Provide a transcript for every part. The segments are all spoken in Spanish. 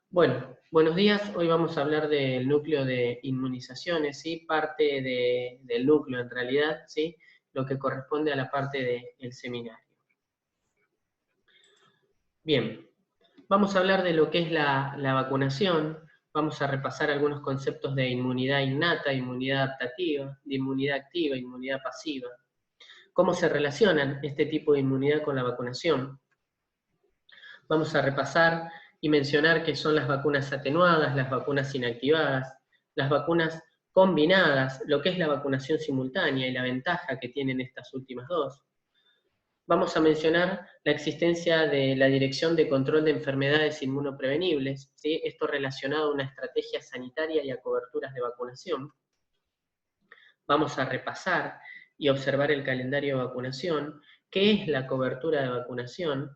Bueno, buenos días. Hoy vamos a hablar del núcleo de inmunizaciones, ¿sí? Parte del núcleo en realidad, ¿sí? Lo que corresponde a la parte del seminario. Bien, vamos a hablar de lo que es la vacunación. Vamos a repasar algunos conceptos de inmunidad innata, inmunidad adaptativa, de inmunidad activa, inmunidad pasiva. ¿Cómo se relacionan este tipo de inmunidad con la vacunación? Vamos a repasar y mencionar qué son las vacunas atenuadas, las vacunas inactivadas, las vacunas combinadas, lo que es la vacunación simultánea y la ventaja que tienen estas últimas dos. Vamos a mencionar la existencia de la Dirección de Control de Enfermedades Inmunoprevenibles, ¿sí? Esto relacionado a una estrategia sanitaria y a coberturas de vacunación. Vamos a repasar y observar el calendario de vacunación, qué es la cobertura de vacunación.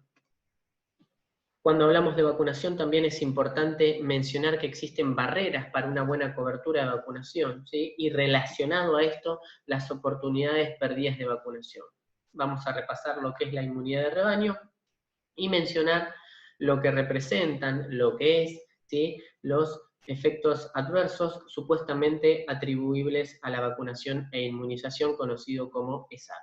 Cuando hablamos de vacunación también es importante mencionar que existen barreras para una buena cobertura de vacunación, ¿sí? Y relacionado a esto, las oportunidades perdidas de vacunación. Vamos a repasar lo que es la inmunidad de rebaño y mencionar lo que representan, lo que es, ¿sí? Los efectos adversos supuestamente atribuibles a la vacunación e inmunización, conocido como ESAP.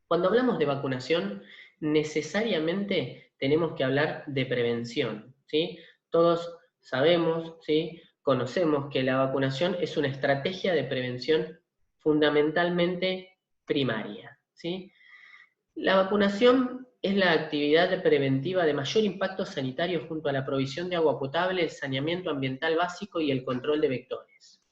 Cuando hablamos de vacunación, necesariamente tenemos que hablar de prevención, ¿sí? Todos sabemos, ¿sí? Conocemos que la vacunación es una estrategia de prevención fundamentalmente primaria, ¿sí? La vacunación es la actividad preventiva de mayor impacto sanitario junto a la provisión de agua potable, el saneamiento ambiental básico y el control de vectores.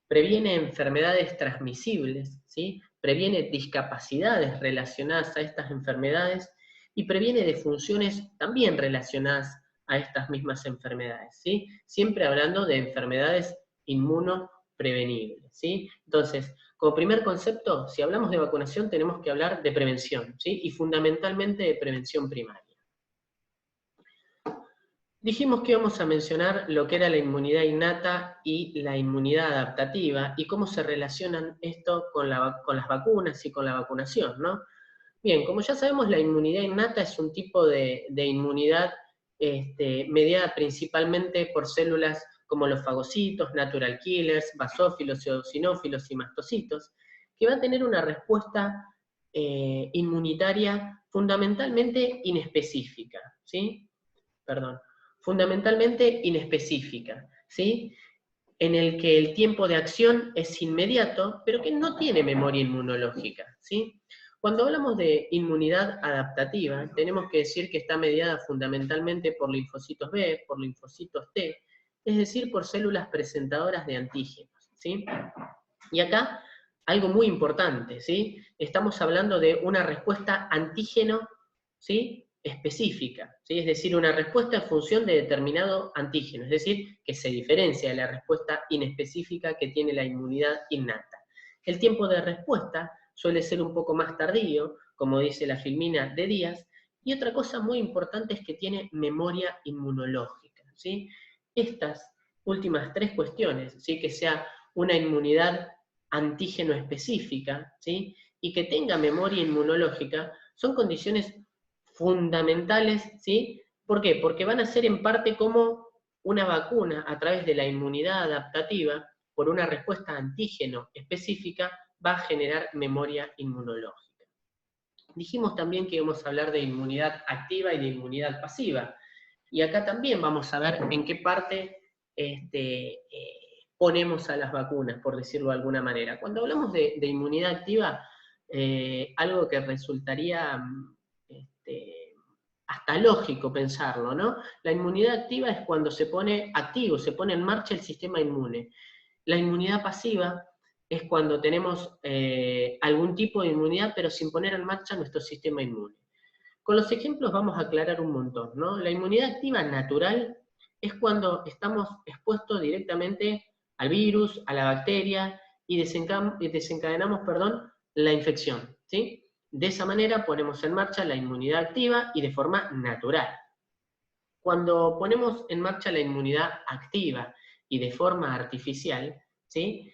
Previene enfermedades transmisibles, ¿sí? Previene discapacidades relacionadas a estas enfermedades y previene defunciones también relacionadas a estas mismas enfermedades, ¿sí? Siempre hablando de enfermedades inmunoprevenibles, ¿sí? Entonces, como primer concepto, si hablamos de vacunación tenemos que hablar de prevención, ¿sí? Y fundamentalmente de prevención primaria. Dijimos que íbamos a mencionar lo que era la inmunidad innata y la inmunidad adaptativa y cómo se relacionan esto con las vacunas y con la vacunación, ¿no? Bien, como ya sabemos, la inmunidad innata es un tipo de inmunidad mediada principalmente por células como los fagocitos, natural killers, basófilos, eosinófilos y mastocitos, que va a tener una respuesta inmunitaria fundamentalmente inespecífica, ¿sí? Perdón, fundamentalmente inespecífica, ¿sí? En el que el tiempo de acción es inmediato, pero que no tiene memoria inmunológica, ¿sí? Cuando hablamos de inmunidad adaptativa, tenemos que decir que está mediada fundamentalmente por linfocitos B, por linfocitos T, es decir, por células presentadoras de antígenos, ¿sí? Y acá, algo muy importante, ¿sí? Estamos hablando de una respuesta antígeno, ¿sí? Específica, ¿sí? Es decir, una respuesta en función de determinado antígeno, es decir, que se diferencia de la respuesta inespecífica que tiene la inmunidad innata. El tiempo de respuesta suele ser un poco más tardío, como dice la filmina, de días, y otra cosa muy importante es que tiene memoria inmunológica, ¿sí? Estas últimas tres cuestiones, ¿sí? Que sea una inmunidad antígeno específica, ¿sí? Y que tenga memoria inmunológica, son condiciones fundamentales, ¿sí? ¿Por qué? Porque van a ser en parte como una vacuna a través de la inmunidad adaptativa, por una respuesta antígeno específica, va a generar memoria inmunológica. Dijimos también que íbamos a hablar de inmunidad activa y de inmunidad pasiva. Y acá también vamos a ver en qué parte ponemos a las vacunas, por decirlo de alguna manera. Cuando hablamos de inmunidad activa, algo que resultaría hasta lógico pensarlo, ¿no? La inmunidad activa es cuando se pone activo, se pone en marcha el sistema inmune. La inmunidad pasiva es cuando tenemos algún tipo de inmunidad, pero sin poner en marcha nuestro sistema inmune. Con los ejemplos vamos a aclarar un montón, ¿no? La inmunidad activa natural es cuando estamos expuestos directamente al virus, a la bacteria, y desencadenamos, la infección, ¿sí? De esa manera ponemos en marcha la inmunidad activa y de forma natural. Cuando ponemos en marcha la inmunidad activa y de forma artificial, ¿sí?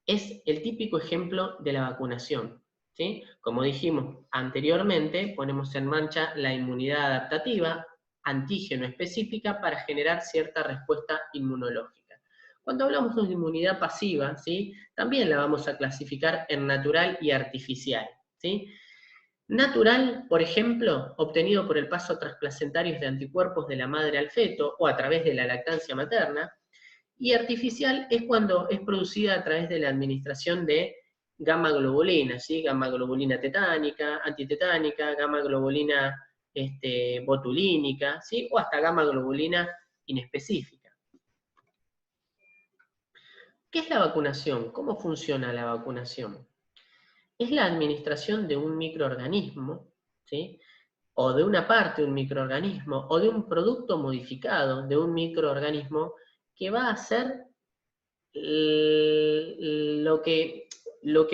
Es el típico ejemplo de la vacunación. ¿sí? Como dijimos anteriormente, ponemos en marcha la inmunidad adaptativa, antígeno específica, para generar cierta respuesta inmunológica. Cuando hablamos de inmunidad pasiva, ¿sí? También la vamos a clasificar en natural y artificial, ¿sí? Natural, por ejemplo, obtenido por el paso transplacentarios de anticuerpos de la madre al feto o a través de la lactancia materna, y artificial es cuando es producida a través de la administración de gamma globulina, ¿sí? Gamma globulina tetánica, antitetánica, gamma globulina botulínica, ¿sí? O hasta gamma globulina inespecífica. ¿Qué es la vacunación? ¿Cómo funciona la vacunación? Es la administración de un microorganismo, ¿sí? O de una parte de un microorganismo, o de un producto modificado de un microorganismo que va a hacer lo que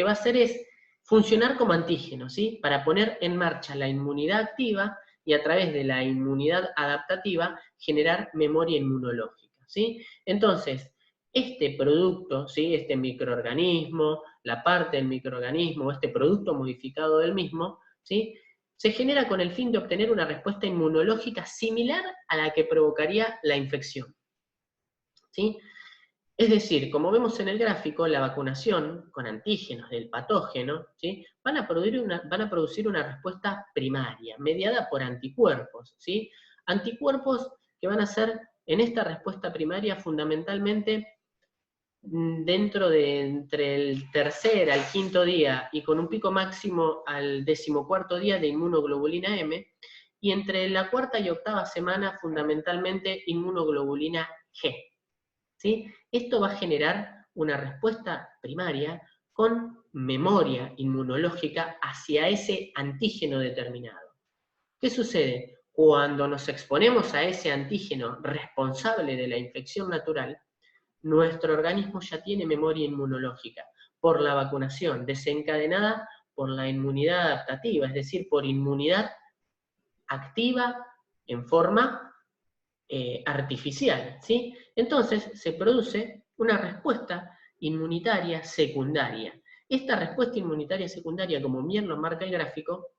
va a hacer es funcionar como antígeno, ¿sí? Para poner en marcha la inmunidad activa y a través de la inmunidad adaptativa generar memoria inmunológica, ¿sí? Entonces, este producto, ¿sí? Este microorganismo, la parte del microorganismo, este producto modificado del mismo, ¿sí? Se genera con el fin de obtener una respuesta inmunológica similar a la que provocaría la infección, ¿sí? Es decir, como vemos en el gráfico, la vacunación con antígenos del patógeno, ¿sí? van a producir una respuesta primaria, mediada por anticuerpos, ¿sí? Anticuerpos que van a ser, en esta respuesta primaria, fundamentalmente dentro de entre el tercer al quinto día y con un pico máximo al 14º día de inmunoglobulina M, y entre la cuarta y octava semana, fundamentalmente, inmunoglobulina G. ¿Sí? Esto va a generar una respuesta primaria con memoria inmunológica hacia ese antígeno determinado. ¿Qué sucede? Cuando nos exponemos a ese antígeno responsable de la infección natural, nuestro organismo ya tiene memoria inmunológica por la vacunación, desencadenada por la inmunidad adaptativa, es decir, por inmunidad activa en forma artificial, ¿sí? Entonces se produce una respuesta inmunitaria secundaria. Esta respuesta inmunitaria secundaria, como bien lo marca el gráfico,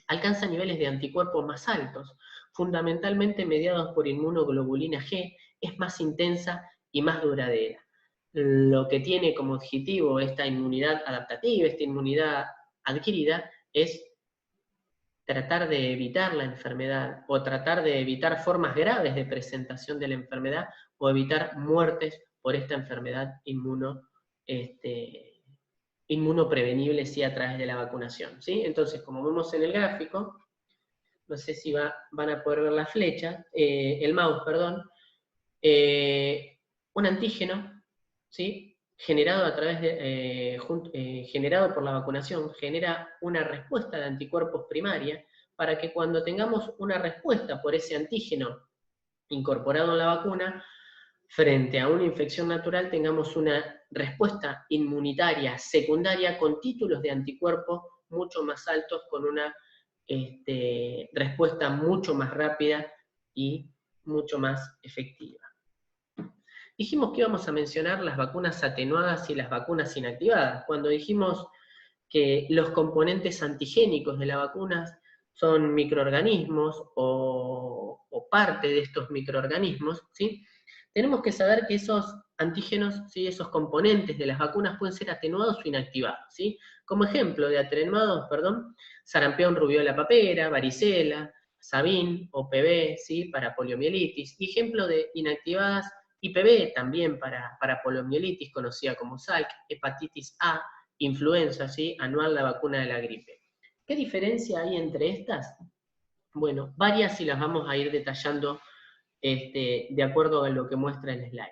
alcanza niveles de anticuerpos más altos, fundamentalmente mediados por inmunoglobulina G, es más intensa y más duradera. Lo que tiene como objetivo esta inmunidad adaptativa, esta inmunidad adquirida, es tratar de evitar la enfermedad o tratar de evitar formas graves de presentación de la enfermedad o evitar muertes por esta enfermedad inmunoprevenible sí, a través de la vacunación, ¿sí? Entonces, como vemos en el gráfico, no sé si van a poder ver la flecha, el mouse, perdón, un antígeno, ¿sí? Generado a través de, generado por la vacunación, genera una respuesta de anticuerpos primaria para que cuando tengamos una respuesta por ese antígeno incorporado en la vacuna, frente a una infección natural tengamos una respuesta inmunitaria secundaria con títulos de anticuerpos mucho más altos, con una respuesta mucho más rápida y mucho más efectiva. Dijimos que íbamos a mencionar las vacunas atenuadas y las vacunas inactivadas. Cuando dijimos que los componentes antigénicos de las vacunas son microorganismos o parte de estos microorganismos, ¿sí? Tenemos que saber que esos antígenos, ¿sí? Esos componentes de las vacunas pueden ser atenuados o inactivados, ¿sí? Como ejemplo de atenuados, sarampión, rubiola papera, varicela, Sabin o PB, ¿sí? Para poliomielitis. Y ejemplo de inactivadas, IPV también para poliomielitis, conocida como SALC, hepatitis A, influenza, ¿sí? Anual, la vacuna de la gripe. ¿Qué diferencia hay entre estas? Bueno, varias y las vamos a ir detallando de acuerdo a lo que muestra el slide.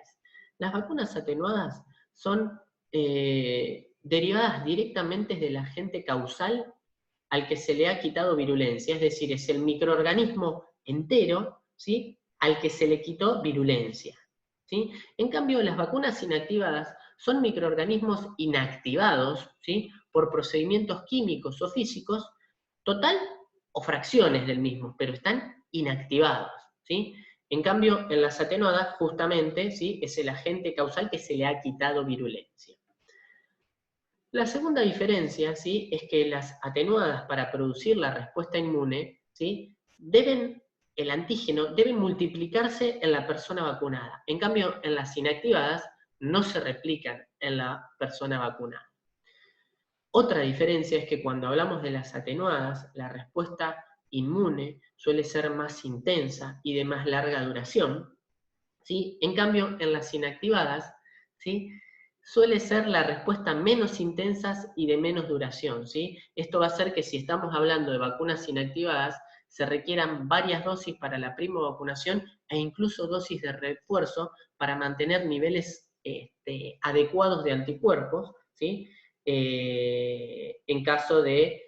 Las vacunas atenuadas son derivadas directamente del agente causal al que se le ha quitado virulencia, es decir, es el microorganismo entero, ¿sí? Al que se le quitó virulencia, ¿sí? En cambio, las vacunas inactivadas son microorganismos inactivados, ¿sí? Por procedimientos químicos o físicos, total o fracciones del mismo, pero están inactivados, ¿sí? En cambio, en las atenuadas, justamente, ¿sí? Es el agente causal que se le ha quitado virulencia. La segunda diferencia, ¿sí?, es que las atenuadas para producir la respuesta inmune, ¿sí?, el antígeno debe multiplicarse en la persona vacunada. En cambio, en las inactivadas no se replican en la persona vacunada. Otra diferencia es que cuando hablamos de las atenuadas, la respuesta inmune suele ser más intensa y de más larga duración, ¿sí? En cambio, en las inactivadas, ¿sí?, suele ser la respuesta menos intensa y de menos duración, ¿sí? Esto va a hacer que si estamos hablando de vacunas inactivadas, se requieran varias dosis para la primovacunación e incluso dosis de refuerzo para mantener niveles adecuados de anticuerpos, ¿sí?, en caso de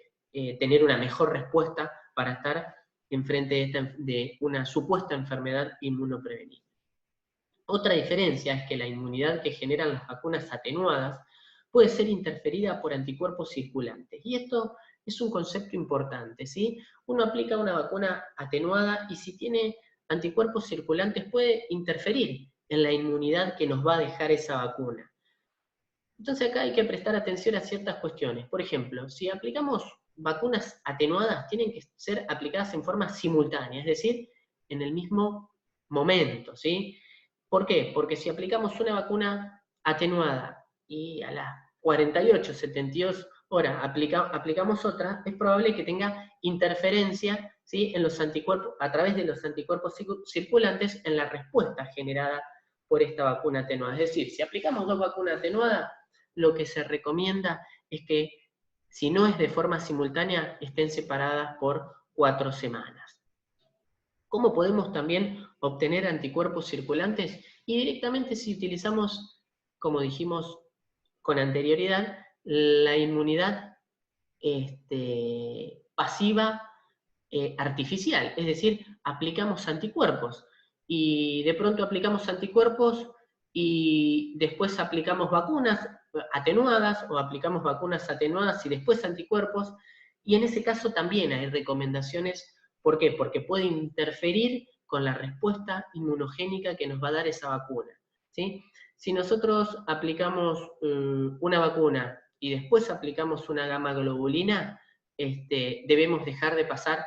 tener una mejor respuesta para estar enfrente de una supuesta enfermedad inmunoprevenible. Otra diferencia es que la inmunidad que generan las vacunas atenuadas puede ser interferida por anticuerpos circulantes. Y esto es un concepto importante, ¿sí? Uno aplica una vacuna atenuada y si tiene anticuerpos circulantes puede interferir en la inmunidad que nos va a dejar esa vacuna. Entonces acá hay que prestar atención a ciertas cuestiones. Por ejemplo, si aplicamos vacunas atenuadas, tienen que ser aplicadas en forma simultánea, es decir, en el mismo momento, ¿sí? ¿Por qué? Porque si aplicamos una vacuna atenuada y a las 48, 72 horas aplicamos otra, es probable que tenga interferencia, ¿sí?, en los anticuerpos, a través de los anticuerpos circulantes en la respuesta generada por esta vacuna atenuada. Es decir, si aplicamos dos vacunas atenuadas, lo que se recomienda es que, si no es de forma simultánea, estén separadas por 4 semanas. ¿Cómo podemos también obtener anticuerpos circulantes? Y directamente si utilizamos, como dijimos con anterioridad, la inmunidad pasiva artificial, es decir, aplicamos anticuerpos y de pronto aplicamos anticuerpos y después aplicamos vacunas atenuadas o aplicamos vacunas atenuadas y después anticuerpos, y en ese caso también hay recomendaciones. ¿Por qué? Porque puede interferir con la respuesta inmunogénica que nos va a dar esa vacuna, ¿sí? Si nosotros aplicamos una vacuna y después aplicamos una gamma globulina, debemos dejar de pasar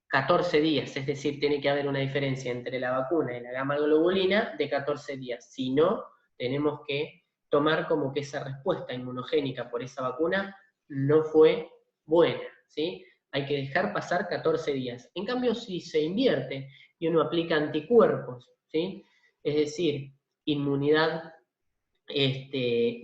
14 días, es decir, tiene que haber una diferencia entre la vacuna y la gamma globulina de 14 días. Si no, tenemos que tomar como que esa respuesta inmunogénica por esa vacuna no fue buena, ¿sí? Hay que dejar pasar 14 días. En cambio, si se invierte y uno aplica anticuerpos, ¿sí?, es decir, inmunidad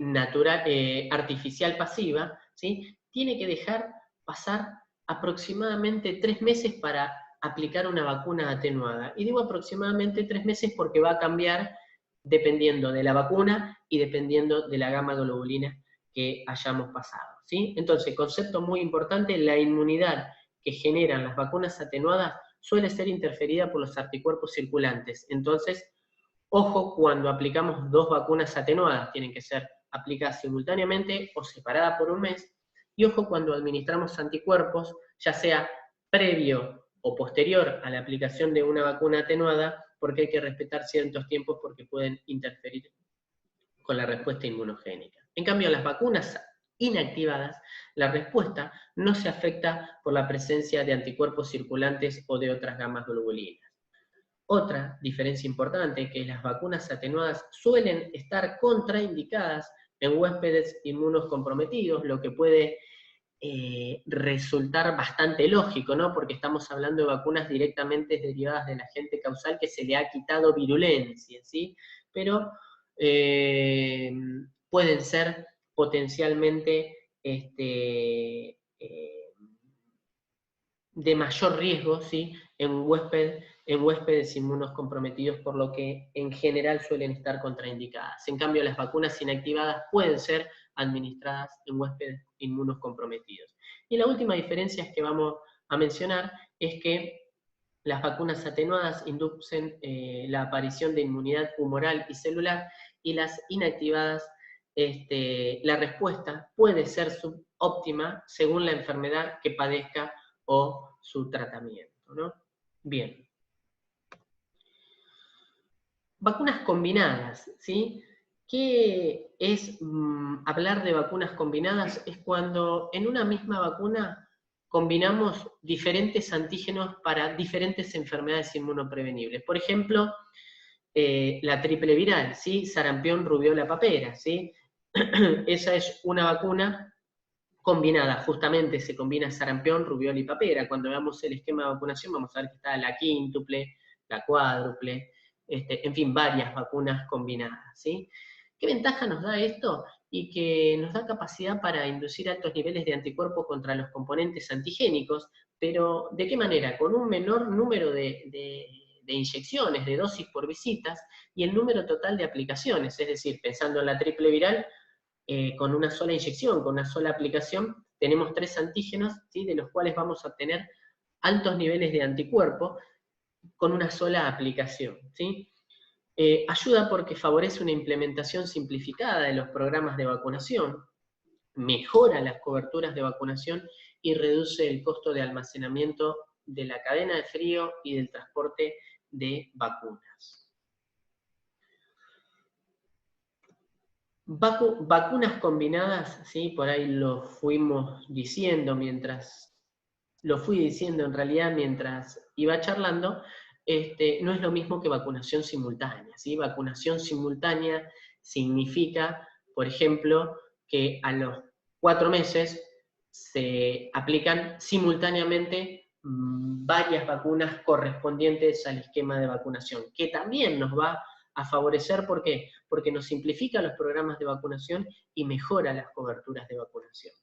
natural, artificial pasiva, ¿sí?, tiene que dejar pasar aproximadamente 3 meses para aplicar una vacuna atenuada. Y digo aproximadamente 3 meses porque va a cambiar dependiendo de la vacuna y dependiendo de la gamma globulina que hayamos pasado, ¿sí? Entonces, concepto muy importante, la inmunidad que generan las vacunas atenuadas suele ser interferida por los anticuerpos circulantes. Entonces, ojo cuando aplicamos dos vacunas atenuadas, tienen que ser aplicadas simultáneamente o separadas por un mes, y ojo cuando administramos anticuerpos, ya sea previo o posterior a la aplicación de una vacuna atenuada, porque hay que respetar ciertos tiempos porque pueden interferir con la respuesta inmunogénica. En cambio, las vacunas inactivadas, la respuesta no se afecta por la presencia de anticuerpos circulantes o de otras gamas globulinas. Otra diferencia importante es que las vacunas atenuadas suelen estar contraindicadas en huéspedes inmunocomprometidos, lo que puede resultar bastante lógico, ¿no? Porque estamos hablando de vacunas directamente derivadas del agente causal que se le ha quitado virulencia, ¿sí? Pero pueden ser potencialmente de mayor riesgo, ¿sí?, en huéspedes inmunocomprometidos, por lo que en general suelen estar contraindicadas. En cambio, las vacunas inactivadas pueden ser administradas en huéspedes inmunocomprometidos. Y la última diferencia que vamos a mencionar es que las vacunas atenuadas inducen la aparición de inmunidad humoral y celular, y las inactivadas, la respuesta puede ser subóptima según la enfermedad que padezca o su tratamiento, ¿no? Bien. Vacunas combinadas, ¿sí? ¿Qué es hablar de vacunas combinadas? Es cuando en una misma vacuna combinamos diferentes antígenos para diferentes enfermedades inmunoprevenibles. Por ejemplo, la triple viral, ¿sí? Sarampión, rubiola, papera, ¿sí? Esa es una vacuna combinada, justamente se combina sarampión, rubiola y papera. Cuando veamos el esquema de vacunación vamos a ver que está la quíntuple, la cuádruple, en fin, varias vacunas combinadas, ¿sí? ¿Qué ventaja nos da esto? Y que nos da capacidad para inducir altos niveles de anticuerpos contra los componentes antigénicos, pero ¿de qué manera? Con un menor número de inyecciones, de dosis por visitas, y el número total de aplicaciones, es decir, pensando en la triple viral, con una sola inyección, con una sola aplicación, tenemos 3 antígenos, ¿sí? De los cuales vamos a obtener altos niveles de anticuerpos con una sola aplicación, ¿sí? Ayuda porque favorece una implementación simplificada de los programas de vacunación, mejora las coberturas de vacunación y reduce el costo de almacenamiento de la cadena de frío y del transporte de vacunas. Vacunas combinadas, ¿sí? Por ahí lo fuimos diciendo lo fui diciendo en realidad mientras iba charlando, no es lo mismo que vacunación simultánea, ¿sí? Vacunación simultánea significa, por ejemplo, que a los 4 meses se aplican simultáneamente varias vacunas correspondientes al esquema de vacunación, que también nos va a favorecer, ¿por qué? Porque nos simplifica los programas de vacunación y mejora las coberturas de vacunación.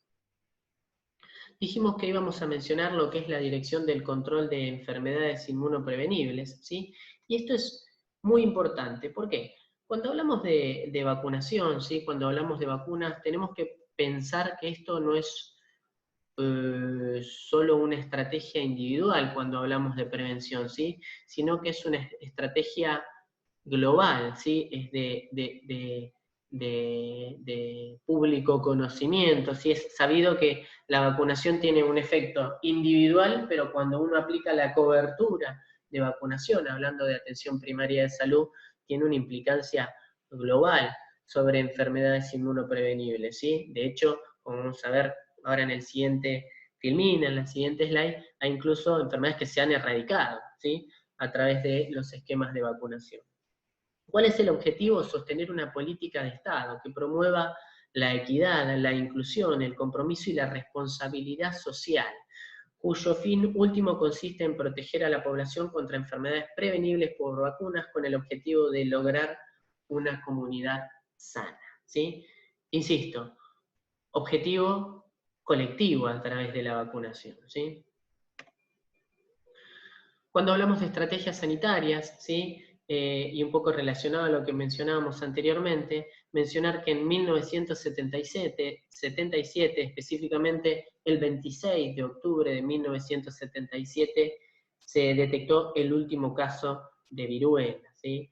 Dijimos que íbamos a mencionar lo que es la Dirección del Control de Enfermedades Inmunoprevenibles, ¿sí? Y esto es muy importante. ¿Por qué? Cuando hablamos de vacunación, ¿sí? Cuando hablamos de vacunas, tenemos que pensar que esto no es solo una estrategia individual cuando hablamos de prevención, ¿sí? Sino que es una estrategia global, ¿sí? Es de público conocimiento, ¿sí? Es sabido que la vacunación tiene un efecto individual, pero cuando uno aplica la cobertura de vacunación, hablando de atención primaria de salud, tiene una implicancia global sobre enfermedades inmunoprevenibles, ¿sí? De hecho, como vamos a ver ahora en el siguiente filmín, en la siguiente slide, hay incluso enfermedades que se han erradicado, ¿sí? A través de los esquemas de vacunación. ¿Cuál es el objetivo? Sostener una política de Estado que promueva la equidad, la inclusión, el compromiso y la responsabilidad social, cuyo fin último consiste en proteger a la población contra enfermedades prevenibles por vacunas con el objetivo de lograr una comunidad sana, ¿sí? Insisto, objetivo colectivo a través de la vacunación, ¿sí? Cuando hablamos de estrategias sanitarias, ¿sí? Y un poco relacionado a lo que mencionábamos anteriormente, mencionar que en 1977, específicamente el 26 de octubre de 1977, se detectó el último caso de viruela, ¿sí?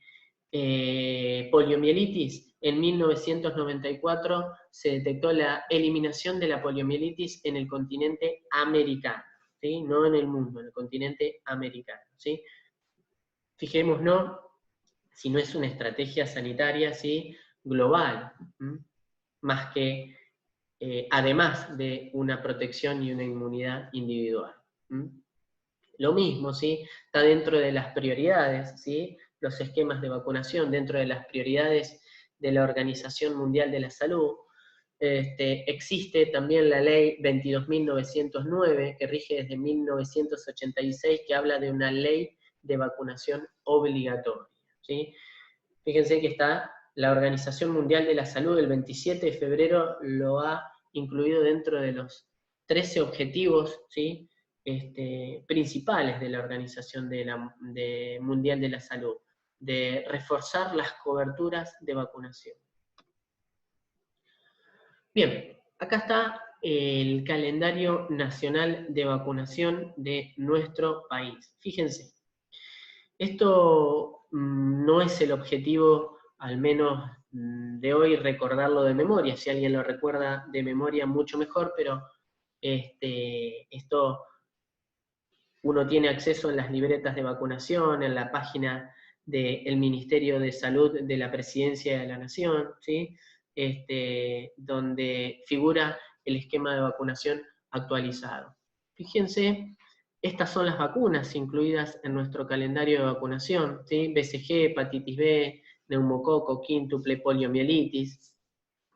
Poliomielitis, en 1994 se detectó la eliminación de la poliomielitis en el continente americano, ¿sí? No en el mundo, en el continente americano, ¿sí? Fijémonos si no es una estrategia sanitaria, ¿sí? Global, más que además de una protección y una inmunidad individual. Lo mismo, ¿sí? Está dentro de las prioridades, ¿sí? Los esquemas de vacunación, dentro de las prioridades de la Organización Mundial de la Salud. Existe también la ley 22.909, que rige desde 1986, que habla de una ley de vacunación obligatoria, ¿sí? Fíjense que está la Organización Mundial de la Salud, el 27 de febrero lo ha incluido dentro de los 13 objetivos, ¿sí? Principales de la Organización Mundial de la Salud, de reforzar las coberturas de vacunación. Bien, acá está el calendario nacional de vacunación de nuestro país. Fíjense, esto no es el objetivo, al menos de hoy, recordarlo de memoria. Si alguien lo recuerda de memoria, mucho mejor, pero esto uno tiene acceso en las libretas de vacunación, en la página del Ministerio de Salud de la Presidencia de la Nación, ¿sí? Donde figura el esquema de vacunación actualizado. Fíjense, estas son las vacunas incluidas en nuestro calendario de vacunación, ¿sí? BCG, hepatitis B, neumococo, quíntuple, poliomielitis.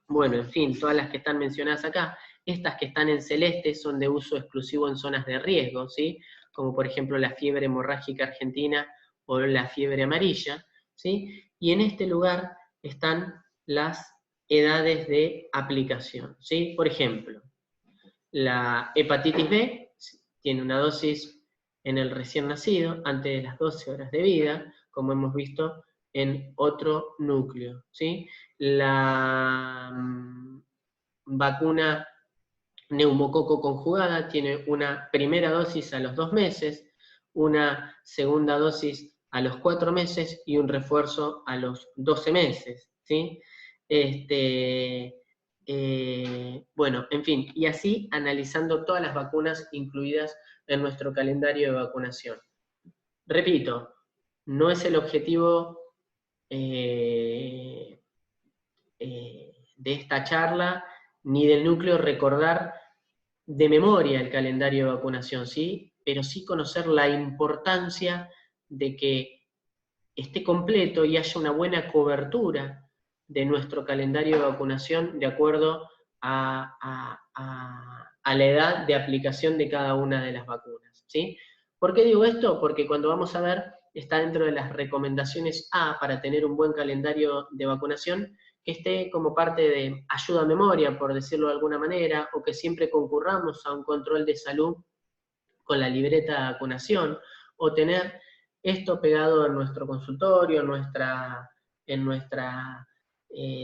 Bueno, en fin, todas las que están mencionadas acá. Estas que están en celeste son de uso exclusivo en zonas de riesgo, ¿sí? Como por ejemplo la fiebre hemorrágica argentina o la fiebre amarilla, ¿sí? Y en este lugar están las edades de aplicación, ¿sí? Por ejemplo, la hepatitis B tiene una dosis en el recién nacido antes de las 12 horas de vida, como hemos visto en otro núcleo, ¿sí? La vacuna neumococo conjugada tiene una primera dosis a los 2 meses, una segunda dosis a los 4 meses y un refuerzo a los 12 meses, ¿sí? Bueno, en fin, y así analizando todas las vacunas incluidas en nuestro calendario de vacunación. Repito, no es el objetivo de esta charla ni del núcleo recordar de memoria el calendario de vacunación, ¿sí? Pero sí conocer la importancia de que esté completo y haya una buena cobertura de nuestro calendario de vacunación de acuerdo a la edad de aplicación de cada una de las vacunas, ¿sí? ¿Por qué digo esto? Porque cuando vamos a ver, está dentro de las recomendaciones A para tener un buen calendario de vacunación, que esté como parte de ayuda a memoria, por decirlo de alguna manera, o que siempre concurramos a un control de salud con la libreta de vacunación, o tener esto pegado en nuestro consultorio, en nuestra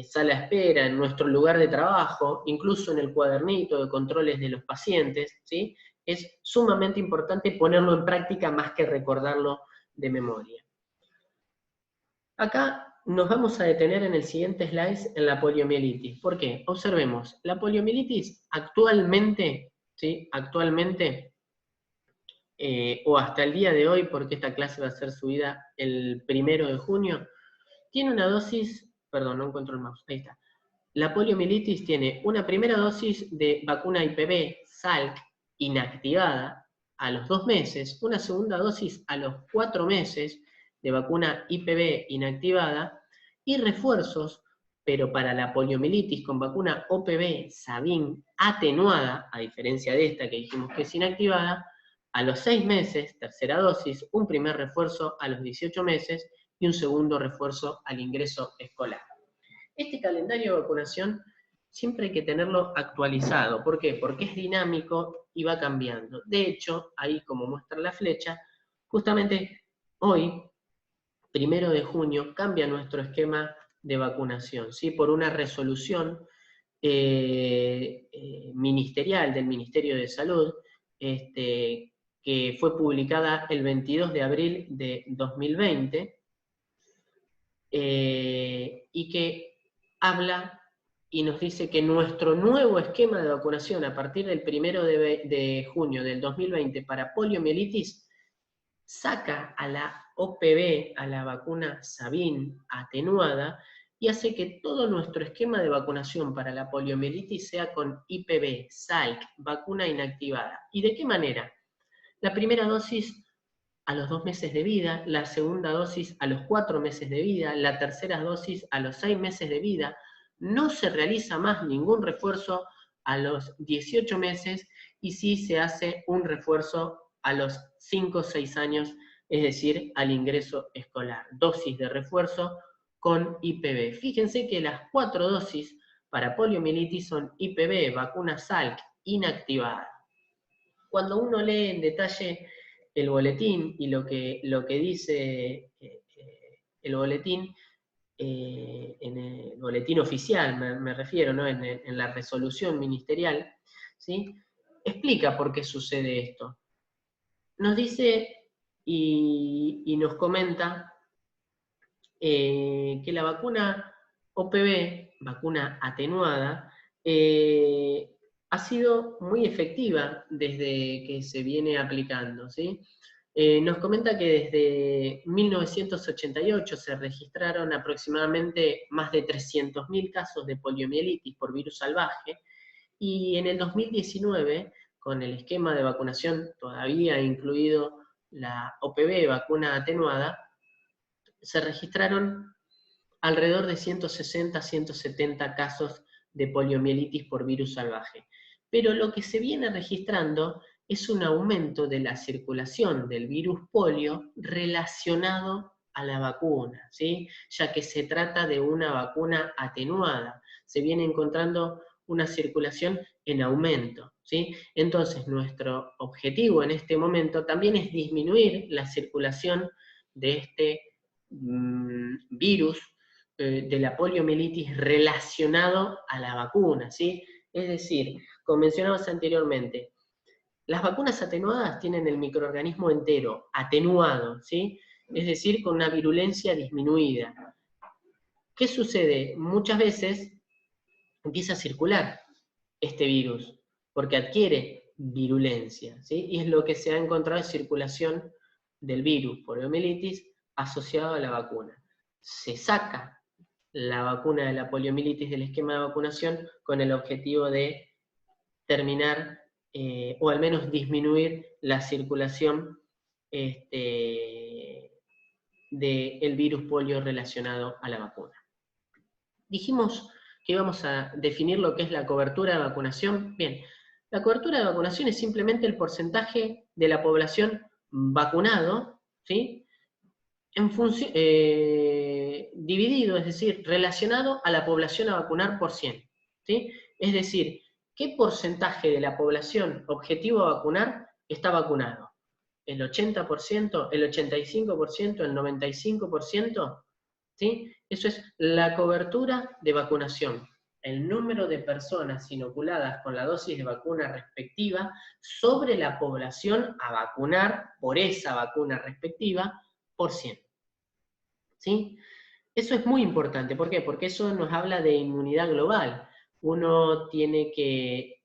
sala de espera, en nuestro lugar de trabajo, incluso en el cuadernito de controles de los pacientes, ¿sí? Es sumamente importante ponerlo en práctica más que recordarlo de memoria. Acá nos vamos a detener en el siguiente slide en la poliomielitis. ¿Por qué? Observemos, la poliomielitis actualmente, ¿sí? Actualmente, o hasta el día de hoy, porque esta clase va a ser subida el 1 de junio, tiene una dosis, perdón, no encuentro el mouse, ahí está. La poliomielitis tiene una primera dosis de vacuna IPV, Salk, inactivada, a los 2 meses, una segunda dosis a los 4 meses de vacuna IPV inactivada, y refuerzos, pero para la poliomielitis con vacuna OPV Sabin atenuada, a diferencia de esta que dijimos que es inactivada, a los 6 meses, tercera dosis, un primer refuerzo a los 18 meses y un segundo refuerzo al ingreso escolar. Este calendario de vacunación siempre hay que tenerlo actualizado. ¿Por qué? Porque es dinámico y va cambiando. De hecho, ahí como muestra la flecha, justamente hoy, 1 de junio, cambia nuestro esquema de vacunación, ¿sí? Por una resolución ministerial del Ministerio de Salud, que fue publicada el 22 de abril de 2020, y que habla y nos dice que nuestro nuevo esquema de vacunación a partir del 1 de junio del 2020 para poliomielitis saca a la OPV, a la vacuna Sabin atenuada, y hace que todo nuestro esquema de vacunación para la poliomielitis sea con IPV, Salk, vacuna inactivada. ¿Y de qué manera? La primera dosis a los 2 meses de vida, la segunda dosis a los 4 meses de vida, la tercera dosis a los 6 meses de vida. No se realiza más ningún refuerzo a los 18 meses y sí se hace un refuerzo a los 5 o 6 años, es decir, al ingreso escolar. Dosis de refuerzo con IPV. Fíjense que las 4 dosis para poliomielitis son IPV, vacuna Salk, inactivada. Cuando uno lee en detalle el boletín y lo que dice el boletín, en el boletín oficial me refiero, ¿no? en la resolución ministerial, ¿sí? Explica por qué sucede esto. Nos dice y nos comenta que la vacuna OPV, vacuna atenuada, ha sido muy efectiva desde que se viene aplicando, ¿sí? Nos comenta que desde 1988 se registraron aproximadamente más de 300.000 casos de poliomielitis por virus salvaje, y en el 2019, con el esquema de vacunación todavía incluido la OPV, vacuna atenuada, se registraron alrededor de 160 a 170 casos de poliomielitis por virus salvaje. Pero lo que se viene registrando es un aumento de la circulación del virus polio relacionado a la vacuna, ¿sí? Ya que se trata de una vacuna atenuada. Se viene encontrando una circulación en aumento, ¿sí? Entonces, nuestro objetivo en este momento también es disminuir la circulación de este virus de la poliomielitis relacionado a la vacuna, ¿sí? Es decir, como mencionamos anteriormente, las vacunas atenuadas tienen el microorganismo entero, atenuado, ¿sí? Es decir, con una virulencia disminuida. ¿Qué sucede? Muchas veces empieza a circular este virus, porque adquiere virulencia, ¿sí? Y es lo que se ha encontrado en circulación del virus poliomielitis asociado a la vacuna. Se saca la vacuna de la poliomielitis del esquema de vacunación con el objetivo de terminar o al menos disminuir la circulación del virus polio relacionado a la vacuna. Dijimos que íbamos a definir lo que es la cobertura de vacunación. Bien, la cobertura de vacunación es simplemente el porcentaje de la población vacunado, ¿sí? En función, dividido, es decir, relacionado a la población a vacunar por 100. ¿Sí? Es decir, ¿qué porcentaje de la población objetivo a vacunar está vacunado? ¿El 80%, el 85%, el 95%? ¿Sí? Eso es la cobertura de vacunación. El número de personas inoculadas con la dosis de vacuna respectiva sobre la población a vacunar por esa vacuna respectiva por 100. ¿Sí? Eso es muy importante. ¿Por qué? Porque eso nos habla de inmunidad global. Uno tiene que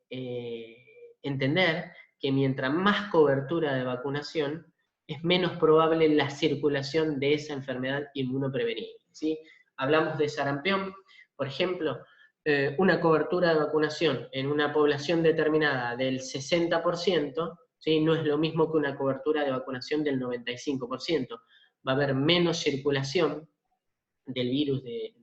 entender que mientras más cobertura de vacunación, es menos probable la circulación de esa enfermedad inmunoprevenible, ¿sí? Hablamos de sarampión, por ejemplo, una cobertura de vacunación en una población determinada del 60%, ¿sí? No es lo mismo que una cobertura de vacunación del 95%. Va a haber menos circulación del virus de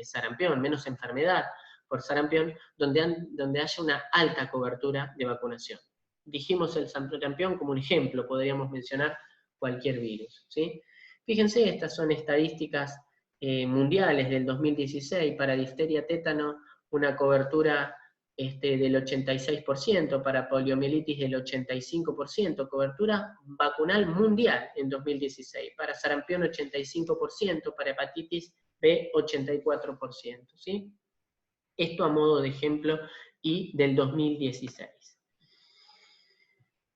sarampión, menos enfermedad por sarampión, donde haya una alta cobertura de vacunación. Dijimos el sarampión como un ejemplo, podríamos mencionar cualquier virus, ¿sí? Fíjense, estas son estadísticas mundiales del 2016, para difteria tétano una cobertura del 86%, para poliomielitis del 85%, cobertura vacunal mundial en 2016, para sarampión 85%, para hepatitis B 84%, ¿sí? Esto a modo de ejemplo y del 2016.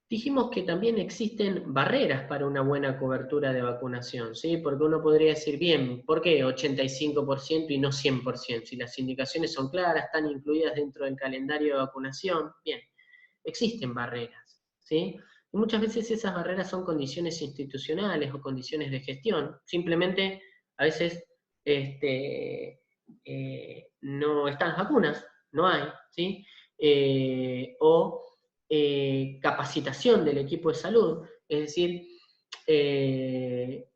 Dijimos que también existen barreras para una buena cobertura de vacunación, ¿sí? Porque uno podría decir, bien, ¿por qué 85% y no 100%? Si las indicaciones son claras, están incluidas dentro del calendario de vacunación, bien, existen barreras, ¿sí? Y muchas veces esas barreras son condiciones institucionales o condiciones de gestión. Simplemente, a veces, no están las vacunas, no hay, ¿sí? Capacitación del equipo de salud, es decir,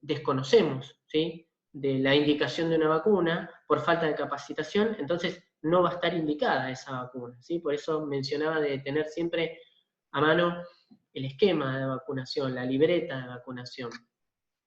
desconocemos, ¿sí? De la indicación de una vacuna por falta de capacitación, entonces no va a estar indicada esa vacuna, ¿sí? Por eso mencionaba de tener siempre a mano el esquema de vacunación, la libreta de vacunación,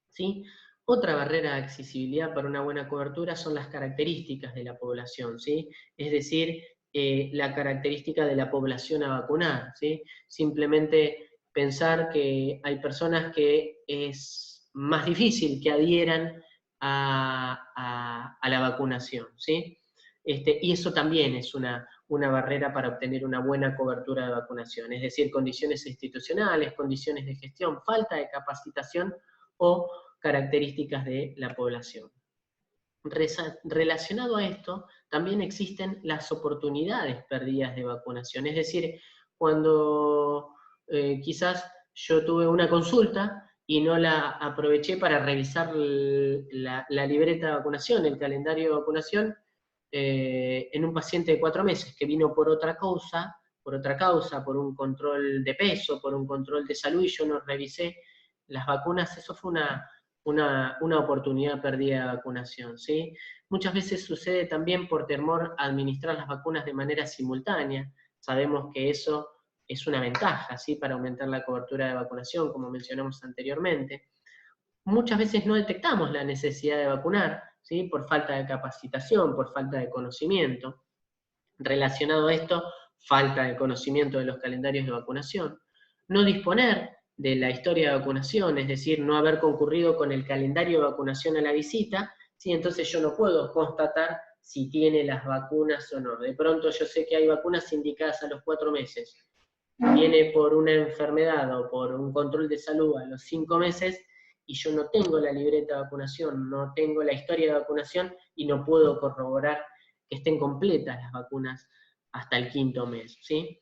¿sí? Otra barrera de accesibilidad para una buena cobertura son las características de la población, ¿sí? Es decir, la característica de la población a vacunar, ¿sí? Simplemente pensar que hay personas que es más difícil que adhieran a la vacunación, ¿sí? Y eso también es una barrera para obtener una buena cobertura de vacunación, es decir, condiciones institucionales, condiciones de gestión, falta de capacitación o características de la población. Relacionado a esto, también existen las oportunidades perdidas de vacunación, es decir, cuando quizás yo tuve una consulta y no la aproveché para revisar la libreta de vacunación, el calendario de vacunación, en un paciente de 4 meses que vino por otra causa, por un control de peso, por un control de salud, y yo no revisé las vacunas. Eso fue una oportunidad perdida de vacunación, ¿sí? Muchas veces sucede también por temor a administrar las vacunas de manera simultánea. Sabemos que eso es una ventaja, ¿sí?, para aumentar la cobertura de vacunación, como mencionamos anteriormente. Muchas veces no detectamos la necesidad de vacunar, ¿sí?, por falta de capacitación, por falta de conocimiento. Relacionado a esto, falta de conocimiento de los calendarios de vacunación. No disponer de la historia de vacunación, es decir, no haber concurrido con el calendario de vacunación a la visita, ¿sí? Entonces yo no puedo constatar si tiene las vacunas o no. De pronto yo sé que hay vacunas indicadas a los 4 meses, viene por una enfermedad o por un control de salud a los 5 meses, y yo no tengo la libreta de vacunación, no tengo la historia de vacunación, y no puedo corroborar que estén completas las vacunas hasta el 5.º mes, ¿sí?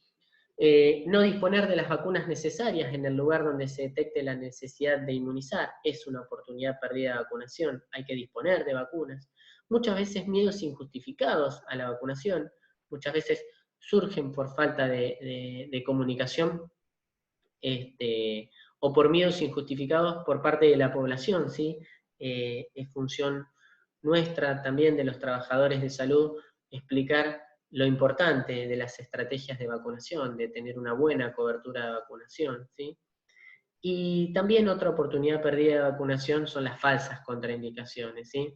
No disponer de las vacunas necesarias en el lugar donde se detecte la necesidad de inmunizar es una oportunidad perdida de vacunación. Hay que disponer de vacunas. Muchas veces miedos injustificados a la vacunación, muchas veces surgen por falta de comunicación, o por miedos injustificados por parte de la población, ¿sí? Es función nuestra también, de los trabajadores de salud, explicar lo importante de las estrategias de vacunación, de tener una buena cobertura de vacunación, ¿sí? Y también otra oportunidad perdida de vacunación son las falsas contraindicaciones, ¿sí?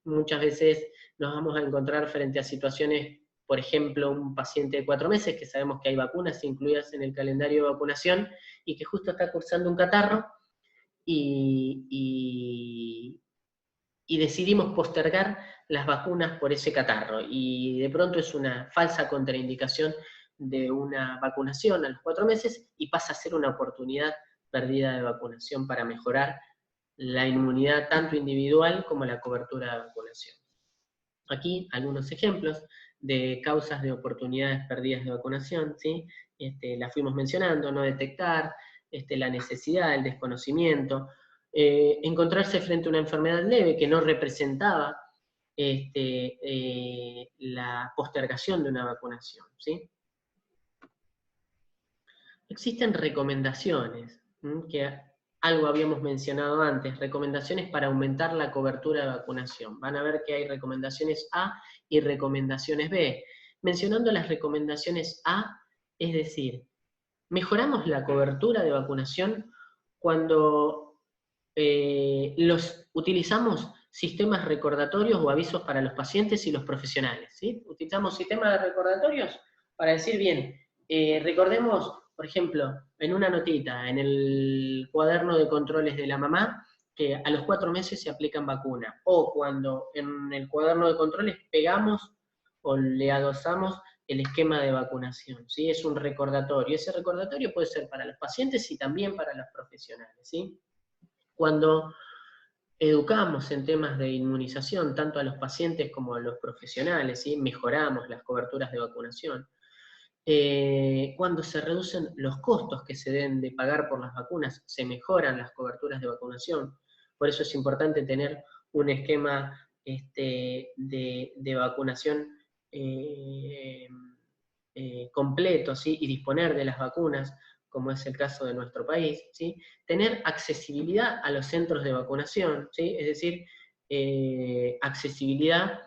Muchas veces nos vamos a encontrar frente a situaciones, por ejemplo, un paciente de 4 meses, que sabemos que hay vacunas incluidas en el calendario de vacunación, y que justo está cursando un catarro, y decidimos postergar las vacunas por ese catarro, y de pronto es una falsa contraindicación de una vacunación a los 4 meses, y pasa a ser una oportunidad perdida de vacunación para mejorar la inmunidad tanto individual como la cobertura de vacunación. Aquí algunos ejemplos de causas de oportunidades perdidas de vacunación, ¿sí? Las fuimos mencionando: no detectar, la necesidad, el desconocimiento, encontrarse frente a una enfermedad leve que no representaba la postergación de una vacunación, ¿sí? Existen recomendaciones, que algo habíamos mencionado antes, recomendaciones para aumentar la cobertura de vacunación. Van a ver que hay recomendaciones A y recomendaciones B. Mencionando las recomendaciones A, es decir, mejoramos la cobertura de vacunación cuando utilizamos sistemas recordatorios o avisos para los pacientes y los profesionales, ¿sí? Utilizamos sistemas de recordatorios para decir, bien, recordemos, por ejemplo, en una notita, en el cuaderno de controles de la mamá, que a los 4 meses se aplican vacunas, o cuando en el cuaderno de controles pegamos o le adosamos el esquema de vacunación, ¿sí? Es un recordatorio. Ese recordatorio puede ser para los pacientes y también para los profesionales, ¿sí? Cuando educamos en temas de inmunización, tanto a los pacientes como a los profesionales, ¿sí? Mejoramos las coberturas de vacunación. Cuando se reducen los costos que se deben de pagar por las vacunas, se mejoran las coberturas de vacunación. Por eso es importante tener un esquema de vacunación completo, ¿sí? Y disponer de las vacunas, como es el caso de nuestro país, ¿sí? Tener accesibilidad a los centros de vacunación, ¿sí? Es decir, accesibilidad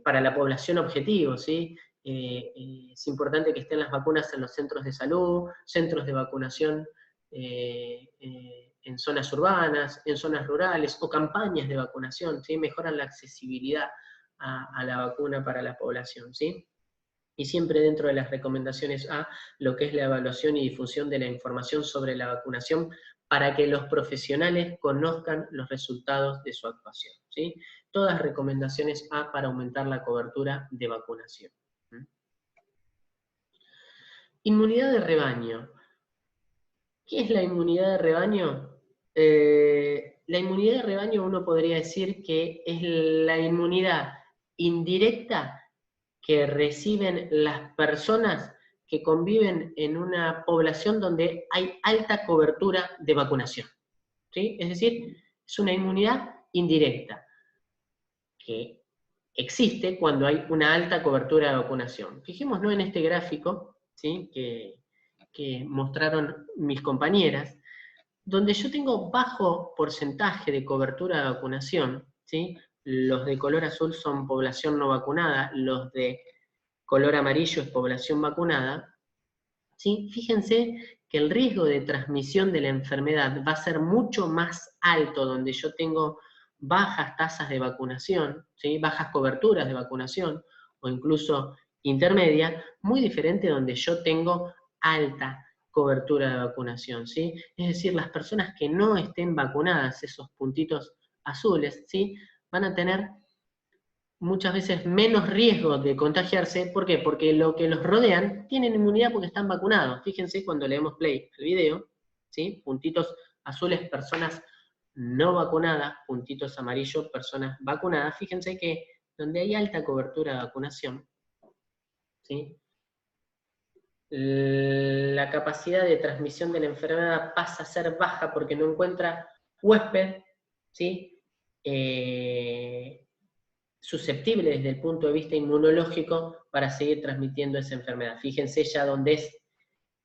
para la población objetivo, ¿sí? Es importante que estén las vacunas en los centros de salud, centros de vacunación en zonas urbanas, en zonas rurales, o campañas de vacunación, ¿sí? Mejoran la accesibilidad a la vacuna para la población, ¿sí? Y siempre dentro de las recomendaciones A, lo que es la evaluación y difusión de la información sobre la vacunación, para que los profesionales conozcan los resultados de su actuación, ¿sí? Todas recomendaciones A para aumentar la cobertura de vacunación. Inmunidad de rebaño. ¿Qué es la inmunidad de rebaño? La inmunidad de rebaño, uno podría decir que es la inmunidad indirecta que reciben las personas que conviven en una población donde hay alta cobertura de vacunación, ¿sí? Es decir, es una inmunidad indirecta, que existe cuando hay una alta cobertura de vacunación. Fijémonos en este gráfico, ¿sí? que mostraron mis compañeras, donde yo tengo bajo porcentaje de cobertura de vacunación, ¿sí? Los de color azul son población no vacunada, los de color amarillo es población vacunada, ¿sí? Fíjense que el riesgo de transmisión de la enfermedad va a ser mucho más alto donde yo tengo bajas tasas de vacunación, ¿sí? Bajas coberturas de vacunación, o incluso intermedia, muy diferente donde yo tengo alta cobertura de vacunación, ¿sí? Es decir, las personas que no estén vacunadas, esos puntitos azules, ¿sí? Van a tener muchas veces menos riesgo de contagiarse. ¿Por qué? Porque lo que los rodean tienen inmunidad porque están vacunados. Fíjense cuando leemos play al video, ¿sí? Puntitos azules, personas no vacunadas, puntitos amarillos, personas vacunadas. Fíjense que donde hay alta cobertura de vacunación, ¿sí? La capacidad de transmisión de la enfermedad pasa a ser baja porque no encuentra huésped, ¿sí? Susceptible desde el punto de vista inmunológico para seguir transmitiendo esa enfermedad. Fíjense ya donde es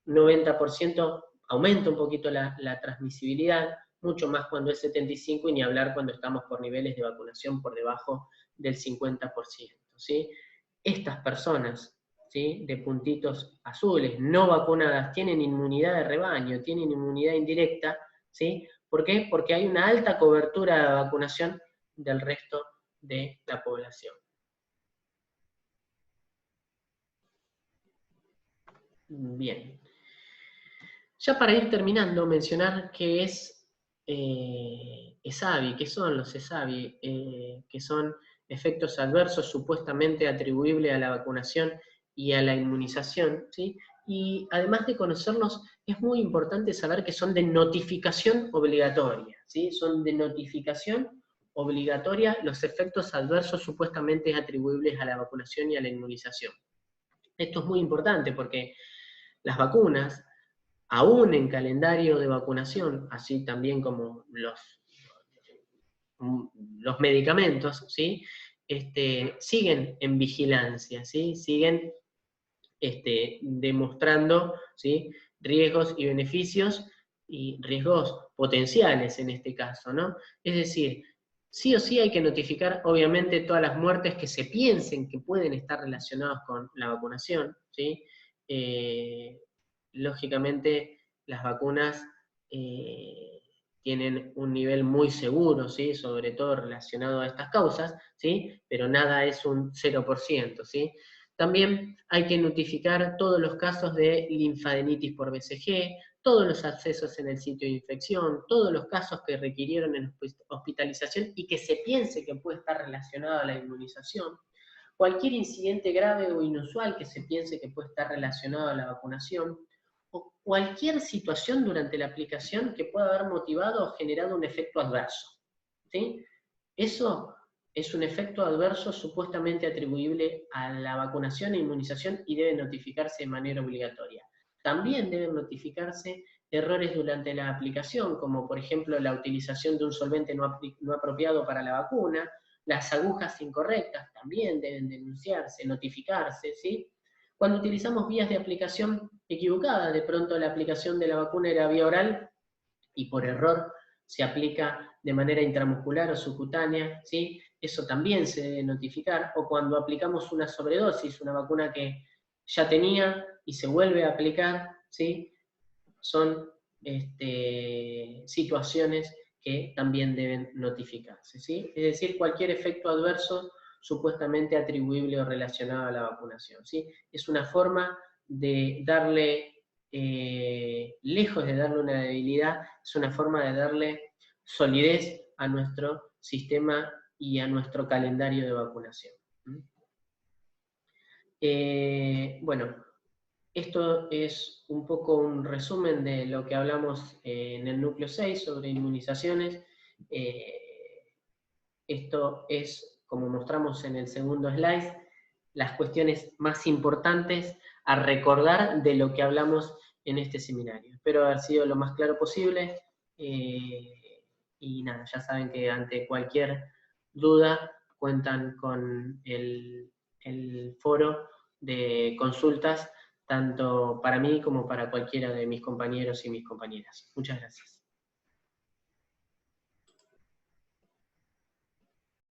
90%, aumenta un poquito la transmisibilidad, mucho más cuando es 75%, y ni hablar cuando estamos por niveles de vacunación por debajo del 50%. ¿Sí? Estas personas, ¿sí? De puntitos azules, no vacunadas, tienen inmunidad de rebaño, tienen inmunidad indirecta, ¿sí? ¿Por qué? Porque hay una alta cobertura de vacunación del resto de la población. Bien. Ya para ir terminando, mencionar qué es ESAVI, qué son los ESAVI, que son efectos adversos supuestamente atribuibles a la vacunación y a la inmunización, ¿sí? Y además de conocerlos, es muy importante saber que son de notificación obligatoria, ¿sí? Son de notificación obligatoria los efectos adversos supuestamente atribuibles a la vacunación y a la inmunización. Esto es muy importante porque las vacunas, aún en calendario de vacunación, así también como los medicamentos, ¿sí? Siguen en vigilancia, ¿sí? Siguen demostrando, ¿sí? Riesgos y beneficios, y riesgos potenciales en este caso, ¿no? Es decir, sí o sí hay que notificar, obviamente, todas las muertes que se piensen que pueden estar relacionadas con la vacunación, ¿sí? Lógicamente, las vacunas tienen un nivel muy seguro, ¿sí? Sobre todo relacionado a estas causas, ¿sí? Pero nada es un 0%, ¿sí? También hay que notificar todos los casos de linfadenitis por BCG, todos los accesos en el sitio de infección, todos los casos que requirieron en hospitalización y que se piense que puede estar relacionado a la inmunización, cualquier incidente grave o inusual que se piense que puede estar relacionado a la vacunación, o cualquier situación durante la aplicación que pueda haber motivado o generado un efecto adverso, ¿sí? Eso es un efecto adverso supuestamente atribuible a la vacunación e inmunización y debe notificarse de manera obligatoria. También deben notificarse errores durante la aplicación, como por ejemplo la utilización de un solvente no apropiado para la vacuna, las agujas incorrectas también deben denunciarse, notificarse, ¿sí? Cuando utilizamos vías de aplicación equivocadas, de pronto la aplicación de la vacuna era vía oral y por error se aplica de manera intramuscular o subcutánea, ¿sí? Eso también se debe notificar, o cuando aplicamos una sobredosis, una vacuna que ya tenía y se vuelve a aplicar, ¿sí? Son situaciones que también deben notificarse, ¿sí? Es decir, cualquier efecto adverso supuestamente atribuible o relacionado a la vacunación, ¿sí? Es una forma de darle, lejos de darle una debilidad, es una forma de darle solidez a nuestro sistema y a nuestro calendario de vacunación. Bueno, esto es un poco un resumen de lo que hablamos en el núcleo 6 sobre inmunizaciones. Esto es, como mostramos en el segundo slide, las cuestiones más importantes a recordar de lo que hablamos en este seminario. Espero haber sido lo más claro posible, y nada, ya saben que ante cualquier duda cuentan con el foro de consultas, tanto para mí como para cualquiera de mis compañeros y mis compañeras. Muchas gracias.